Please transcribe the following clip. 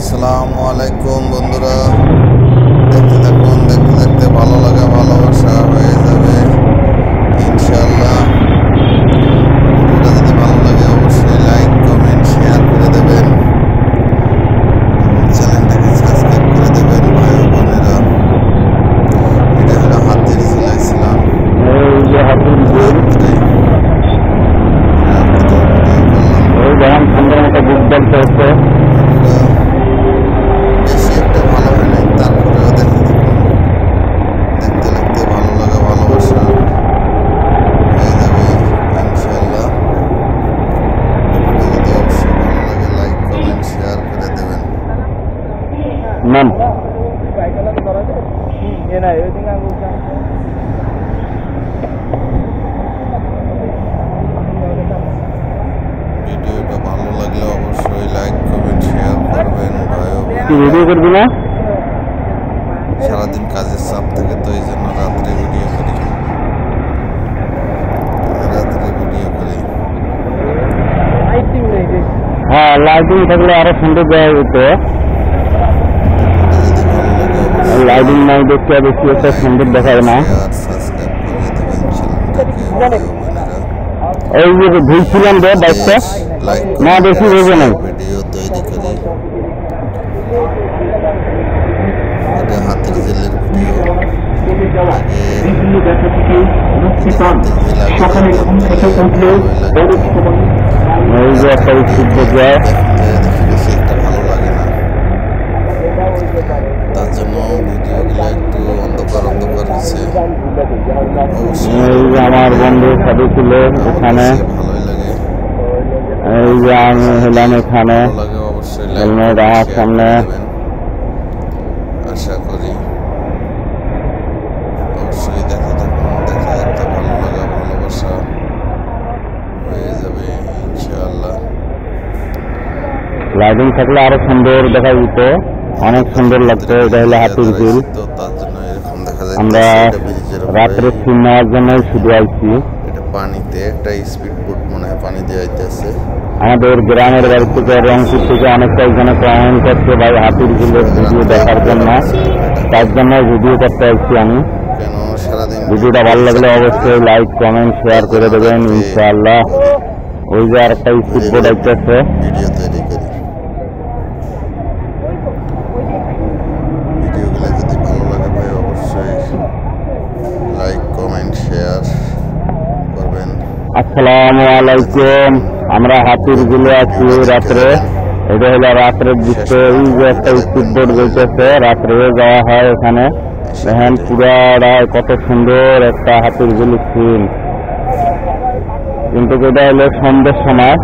আসসালামু আলাইকুম বন্ধুরা, দেখতে থাকুন, দেখতে দেখতে ভালো লাগা ভালোবাসা হয়ে যাবে ইনশাআল্লাহ। ভিডিওটা যদি ভালো লাগে অবশ্যই লাইক কমেন্ট শেয়ার করে দেবেন এবং চ্যানেলটাকে সাবস্ক্রাইব করে দেবেন ভাই ও বোনেরা। এটা হলো হাতের ঝিল ইসলাম। বেশি একটা ভালো হয় নাই, তারপরেও দেখতে থাকুন, দেখতে দেখতে ভালো লাগা ভালোবাসা হয়ে যাবে ইনশাআল্লাহ। ভিডিওটা যদি অবশ্যই ভালো লাগে লাইক কমেন্ট শেয়ার করে দেবেন। ভিডিওটা ভালো লাগলে অবশ্যই লাইক কমেন্ট শেয়ার করবেন ভাই ও ভিডিও করবি না? সারাদিন কাজের চাপ থাকে তো এই জন্য রাত্রে ভিডিও করি। হ্যাঁ, লাইটিং থাকলে আরো সুন্দর দেওয়া যেত। লাইটিং নাই দেখতে বেশি একটা সুন্দর দেখায় না। এই যে ধুইছিলাম রে বাইকটা, না বেশি ভেবে নাই। ভিডিও তৈরি করি, এটা হাতের জেলের ভিডিও। এই যে একটা যায় বেশি একটা ভালো লাগে না, তার জন্য ভিডিওগুলো একটু অন্ধকার অন্ধকার হচ্ছে। এই যে আমার বন্ধু সাথে ছিল এখানে, ভালোই লাগে। এই যে আমি হলাম এখানে, অবশ্যই হেলমেট আমার সামনে। আশা করি অবশ্যই দেখা থাকুন, দেখা দেখতে ভালো লাগা ভালোবাসা হয়ে যাবে ইনশাআল্লাহ। লাইটিং থাকলে আরো সুন্দর দেখা যেত, অনেক সুন্দর লাগতো। এটা হলো হাতির ঝিল। তার জন্য এরকম দেখা যায়। আমরা রাত্রে সিন নেওয়ার জন্যই শুধু আইছি। এটা পানিতে একটা স্পিড বোট মনে হয় পানি দিয়ে আইতেছে। আমাদের গ্রামের বাড়ি থেকে রংপুর থেকে অনেকটা এখানে কমেন্ট করছে ভাই হাতির ঝিলের ভিডিও দেখার জন্য, তার জন্য ভিডিও করতে আসছি আমি। কেন সারাদিন ভিডিওটা ভালো লাগলে অবশ্যই লাইক কমেন্ট শেয়ার করে দেবেন ইনশাআল্লাহ। ওই যে আরেকটা স্পিড বোট আইতেছে। ভিডিও তৈরি করি। ভিডিওগুলো যদি ভালো লাগে ভাই অবশ্যই লাইক কমেন্ট শেয়ার করবেন। আসসালামু আলাইকুম। আমরা হাতির ঝিলে আছি রাত্রে। এটা হলো রাত্রের দৃশ্য। এই যে একটা স্পিড বোট বইতেছে, রাত্রে যাওয়া হয় এখানে। দেখেন পুরা কত সুন্দর একটা হাতির ঝিল সিন। কিন্তু এটা হলো সন্ধ্যের সময়।